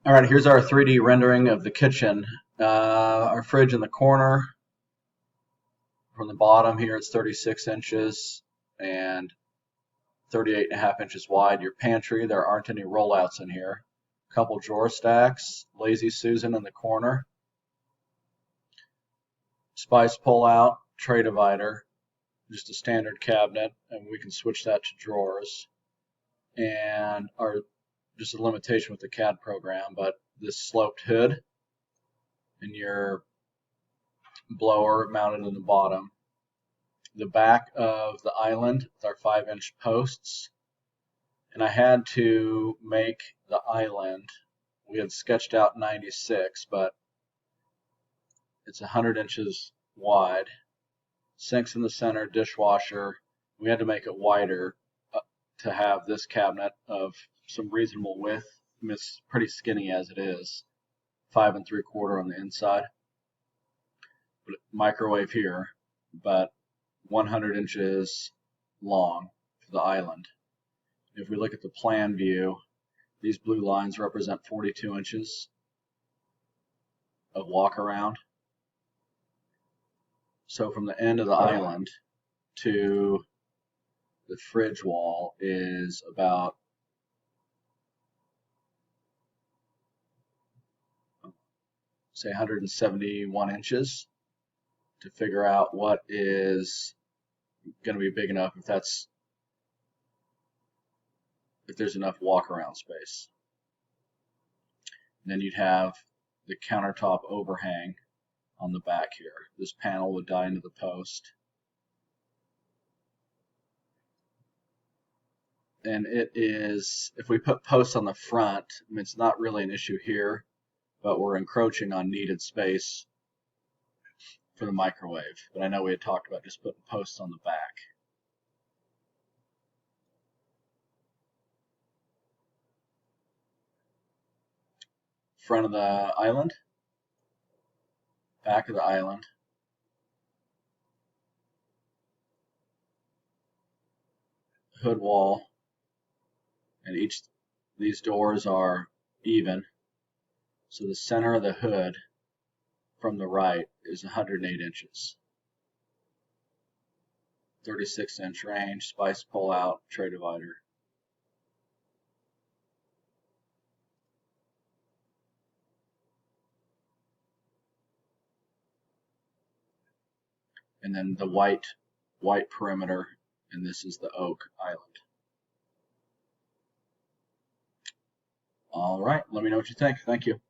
All right, here's our 3D rendering of the kitchen. Our fridge in the corner. From the bottom here, it's 36 inches and 38.5 inches wide. Your pantry, there aren't any rollouts in here. A couple drawer stacks, Lazy Susan in the corner. Spice pull-out, tray divider, just a standard cabinet, and we can switch that to drawers. And our just a limitation with the CAD program, but this sloped hood and your blower mounted in the bottom. The back of the island with our 5-inch posts. And I had to make the island. We had sketched out 96, but it's 100 inches wide. Sinks in the center, dishwasher. We had to make it wider to have this cabinet of some reasonable width. I mean, it's pretty skinny as it is. 5 3/4 on the inside. But microwave here, but 100 inches long for the island. If we look at the plan view, these blue lines represent 42 inches of walk around. So from the end of the island to the fridge wall is about say 171 inches to figure out what is going to be big enough if there's enough walk around space. And then you'd have the countertop overhang on the back here. This panel would die into the post. And it is, if we put posts on the front, I mean, it's not really an issue here, but we're encroaching on needed space for the microwave. But I know we had talked about just putting posts on the back. Front of the island, back of the island, hood wall, and these doors are even. So the center of the hood from the right is 108 inches. 36-inch range, spice pull out, tray divider. And then the white perimeter, and this is the oak island. All right, let me know what you think. Thank you.